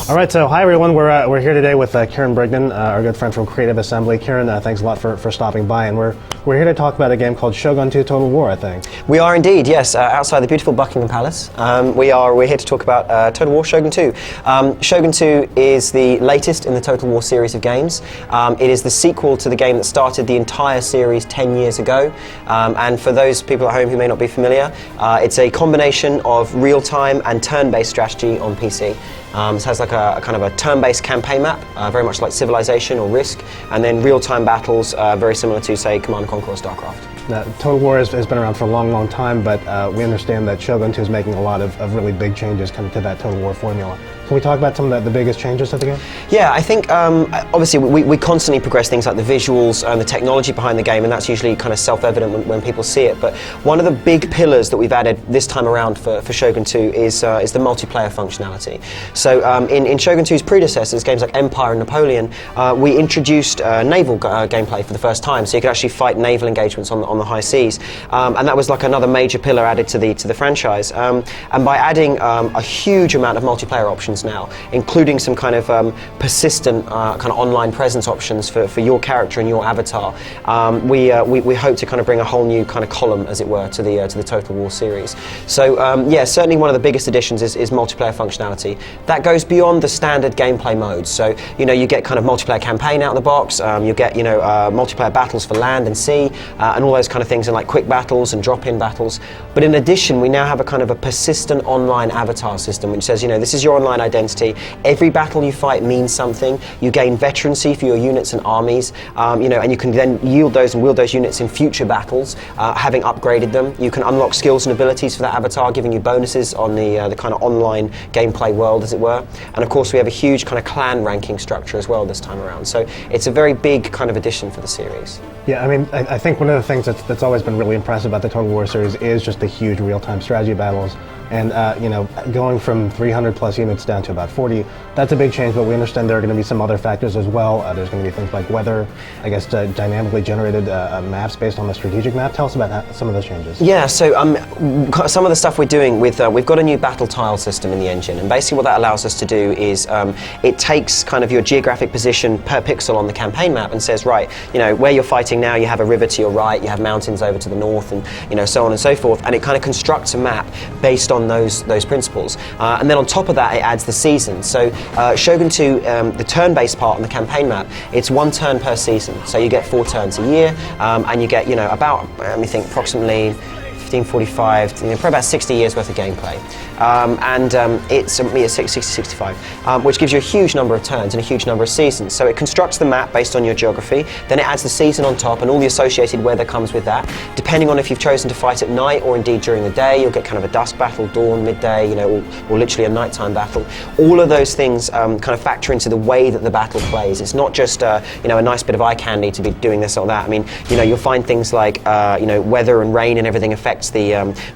All right, so hi everyone. We're here today with Kieran Brigden, our good friend from Creative Assembly. Kieran, thanks a lot for stopping by, and we're here to talk about a game called Shogun 2: Total War, I think. We are indeed, yes, outside the beautiful Buckingham Palace. We're here to talk about Total War Shogun 2. Shogun 2 is the latest in the Total War series of games. It is the sequel to the game that started the entire series 10 years ago. And for those people at home who may not be familiar, it's a combination of real-time and turn-based strategy on PC. It has like a kind of a turn-based campaign map, very much like Civilization or Risk, and then real-time battles, very similar to, say, Command & Conquer or StarCraft. Total War has been around for a long, long time, but we understand that Shogun 2 is making a lot of really big changes coming to that Total War formula. Can we talk about some of the biggest changes to the game? Yeah, I think obviously we constantly progress things like the visuals and the technology behind the game, and that's usually kind of self-evident when people see it. But one of the big pillars that we've added this time around for Shogun 2 is the multiplayer functionality. So in Shogun 2's predecessors, games like Empire and Napoleon, we introduced naval gameplay for the first time, so you could actually fight naval engagements on the high seas, and that was like another major pillar added to the franchise. And by adding a huge amount of multiplayer options now, including some kind of persistent kind of online presence options for your character and your avatar, we hope to kind of bring a whole new kind of column, as it were, to the Total War series. So yeah, certainly one of the biggest additions is multiplayer functionality. That goes beyond the standard gameplay modes. So you get kind of multiplayer campaign out of the box. You get multiplayer battles for land and sea, and all those kind of things, and like quick battles and drop-in battles. But in addition, we now have a kind of a persistent online avatar system, which says, this is your online identity. Every battle you fight means something. You gain veterancy for your units and armies, and you can then yield those and wield those units in future battles, having upgraded them. You can unlock skills and abilities for that avatar, giving you bonuses on the kind of online gameplay world, as it were. And of course, we have a huge kind of clan ranking structure as well this time around. So it's a very big kind of addition for the series. Yeah, I mean, I think one of the things that's always been really impressive about the Total War series is just the huge real-time strategy battles. And going from 300 plus units down to about 40, that's a big change, but we understand there are going to be some other factors as well. There's going to be things like weather, I guess dynamically generated maps based on the strategic map. Tell us about some of those changes. Yeah, so some of the stuff we're doing with, we've got a new battle tile system in the engine, and basically what that allows us to do is it takes kind of your geographic position per pixel on the campaign map and says, right, where you're fighting now, you have a river to your right, you have mountains over to the north, and so on and so forth, and it kind of constructs a map based on those principles. And then on top of that, it adds the seasons. So Shogun 2, the turn-based part on the campaign map, it's 1 turn per season. So you get 4 turns a year, and you get, about, let me think, approximately 1545, probably about 60 years worth of gameplay. It's 60-65, which gives you a huge number of turns and a huge number of seasons. So it constructs the map based on your geography, then it adds the season on top and all the associated weather comes with that. Depending on if you've chosen to fight at night or indeed during the day, you'll get kind of a dusk battle, dawn, midday, or literally a nighttime battle. All of those things kind of factor into the way that the battle plays. It's not just a nice bit of eye candy to be doing this or that. I mean, you'll find things like weather and rain and everything affects the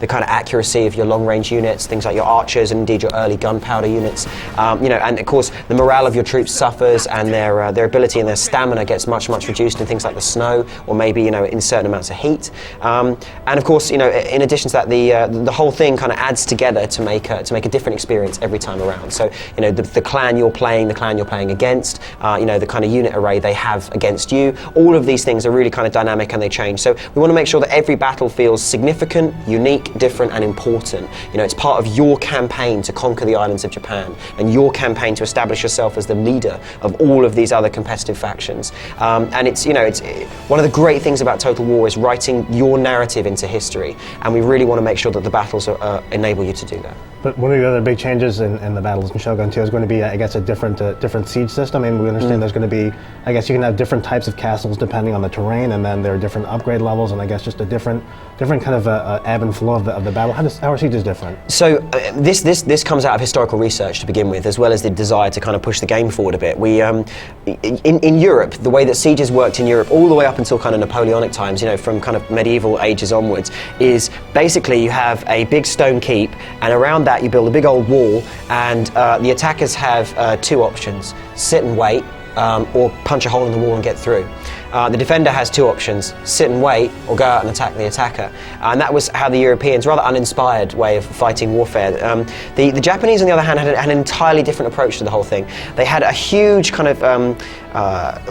kind of accuracy of your long-range units, things like your archers and indeed your early gunpowder units, and of course the morale of your troops suffers, and their ability and their stamina gets much reduced in things like the snow, or maybe in certain amounts of heat, and of course in addition to that, the whole thing kind of adds together to make a different experience every time around. So the clan you're playing, against, the kind of unit array they have against you, all of these things are really kind of dynamic and they change. So we want to make sure that every battle feels significant, unique, different, and important. It's part of your campaign to conquer the islands of Japan, and your campaign to establish yourself as the leader of all of these other competitive factions. And it's one of the great things about Total War is writing your narrative into history, and we really want to make sure that the battles enable you to do that. But one of the other big changes in the battles in Shogun 2 is going to be, I guess, a different siege system. I mean, we understand there's going to be, I guess you can have different types of castles depending on the terrain, and then there are different upgrade levels, and I guess just a different kind of ebb and flow of the battle. How are sieges different? So this comes out of historical research to begin with, as well as the desire to kind of push the game forward a bit. We in Europe, the way that sieges worked in Europe all the way up until kind of Napoleonic times, from kind of medieval ages onwards, is basically you have a big stone keep, and around that you build a big old wall, and the attackers have 2 options: sit and wait, or punch a hole in the wall and get through. The defender has two options: sit and wait, or go out and attack the attacker. And that was how the Europeans, rather uninspired way of fighting warfare. The Japanese, on the other hand, had an entirely different approach to the whole thing. They had a huge kind of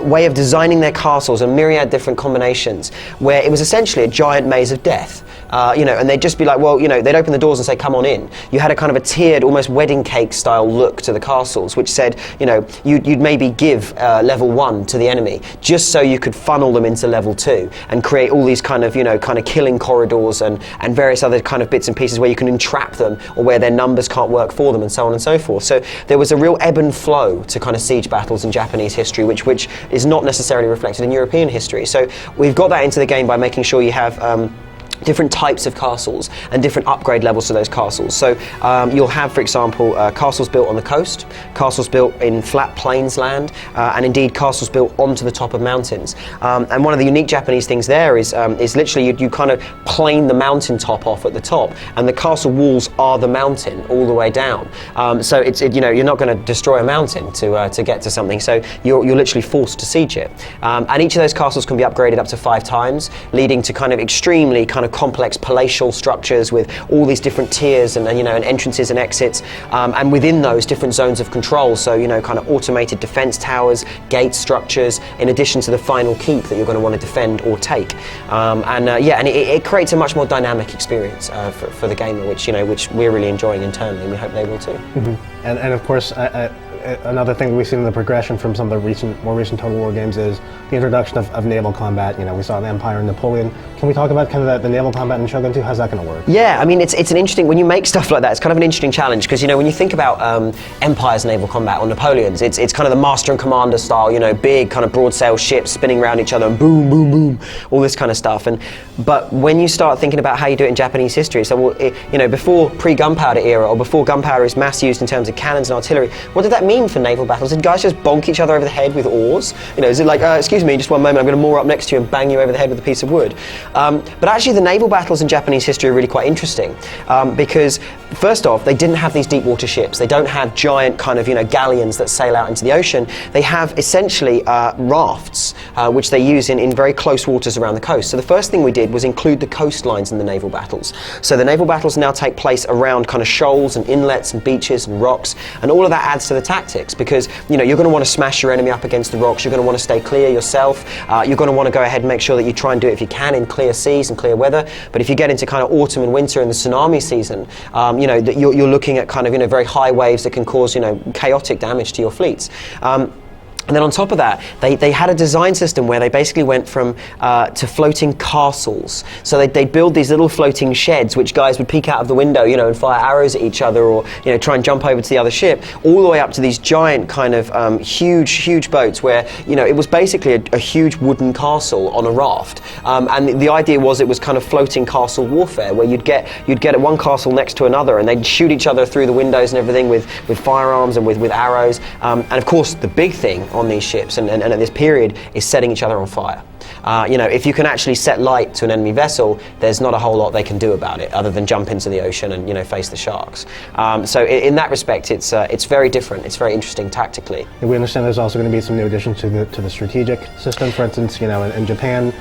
way of designing their castles, a myriad different combinations, where it was essentially a giant maze of death. And they'd just be like, well, they'd open the doors and say, come on in. You had a kind of a tiered, almost wedding cake style look to the castles, which said, you'd maybe give level 1 to the enemy, just so you could funnel them into level 2 and create all these kind of killing corridors and various other kind of bits and pieces where you can entrap them, or where their numbers can't work for them, and so on and so forth. So there was a real ebb and flow to kind of siege battles in Japanese history, which is not necessarily reflected in European history. So we've got that into the game by making sure you have different types of castles and different upgrade levels to those castles. So you'll have, for example, castles built on the coast, castles built in flat plains land, and indeed castles built onto the top of mountains. And one of the unique Japanese things there is literally you kind of plane the mountain top off at the top, and the castle walls are the mountain all the way down. So you're not going to destroy a mountain to get to something. So you're literally forced to siege it. And each of those castles can be upgraded up to 5 times, leading to kind of extremely kind of complex palatial structures with all these different tiers and entrances and exits, and within those different zones of control. So kind of automated defense towers, gate structures, in addition to the final keep that you're going to want to defend or take. And it creates a much more dynamic experience for the gamer, which we're really enjoying internally, and we hope they will too. Mm-hmm. And of course, another thing we've seen in the progression from some of the more recent Total War games is the introduction of naval combat. We saw the Empire and Napoleon. Can we talk about kind of the naval combat in Shogun 2? How's that going to work? Yeah, I mean, it's an interesting, when you make stuff like that, it's kind of an interesting challenge, because when you think about Empire's naval combat or Napoleon's, it's kind of the master and commander style, big kind of broad sail ships spinning around each other and boom, boom, boom, all this kind of stuff. But when you start thinking about how you do it in Japanese history, so before pre-gunpowder era, or before gunpowder is mass used in terms of cannons and artillery, what did that mean for naval battles? Did guys just bonk each other over the head with oars? Is it like, excuse me, just one moment, I'm going to moor up next to you and bang you over the head with a piece of wood? But actually the naval battles in Japanese history are really quite interesting, because first off, they didn't have these deep water ships. They don't have giant kind of galleons that sail out into the ocean. They have essentially rafts, which they use in very close waters around the coast. So the first thing we did was include the coastlines in the naval battles. So the naval battles now take place around kind of shoals and inlets and beaches and rocks, and all of that adds to the tactics, because you're going to want to smash your enemy up against the rocks. You're going to want to stay clear yourself. You're going to want to go ahead and make sure that you try and do it if you can in clear seas and clear weather. But if you get into kind of autumn and winter and the tsunami season, that you're looking at kind of very high waves that can cause chaotic damage to your fleets. And then on top of that, they had a design system where they basically went from to floating castles. So they'd build these little floating sheds, which guys would peek out of the window, and fire arrows at each other, or try and jump over to the other ship, all the way up to these giant kind of huge boats where it was basically a huge wooden castle on a raft. And the idea was it was kind of floating castle warfare, where you'd get one castle next to another, and they'd shoot each other through the windows and everything with firearms and with arrows. And of course, the big thing on these ships and at this period is setting each other on fire. If you can actually set light to an enemy vessel, there's not a whole lot they can do about it other than jump into the ocean and face the sharks. So in that respect, it's very different. It's very interesting tactically. We understand there's also going to be some new additions to the strategic system. For instance, in Japan,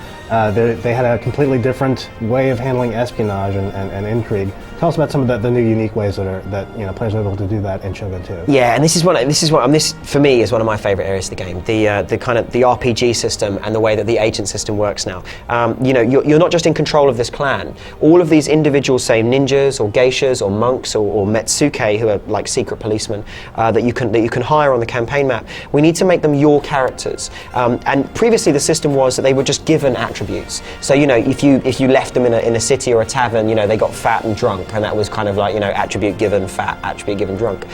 they had a completely different way of handling espionage and intrigue. Tell us about some of the new unique ways that players are able to do that in Shogun 2. Yeah, and this for me is one of my favorite areas of the game. The kind of the RPG system and the way that the agent system works now. You're not just in control of this clan. All of these individual, say, ninjas or geishas or monks or metsuke, who are like secret policemen that you can hire on the campaign map. We need to make them your characters. And previously the system was that they were just given attributes. So if you left them in a city or a tavern, they got fat and drunk, and that was kind of like attribute given fat, attribute given drunk.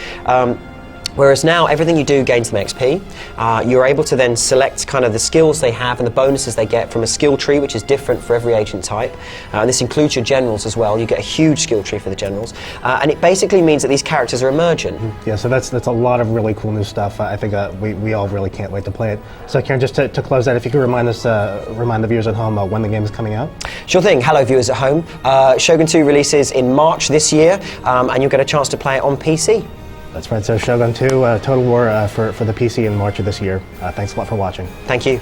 Whereas now everything you do gains them XP. You're able to then select kind of the skills they have and the bonuses they get from a skill tree, which is different for every agent type. And this includes your generals as well. You get a huge skill tree for the generals. And it basically means that these characters are emergent. Yeah, so that's a lot of really cool new stuff. I think we all really can't wait to play it. So Kieran, just to close that, if you could remind the viewers at home when the game is coming out. Sure thing. Hello viewers at home. Shogun 2 releases in March this year, and you'll get a chance to play it on PC. That's right, so Shogun 2, Total War for the PC in March of this year. Thanks a lot for watching. Thank you.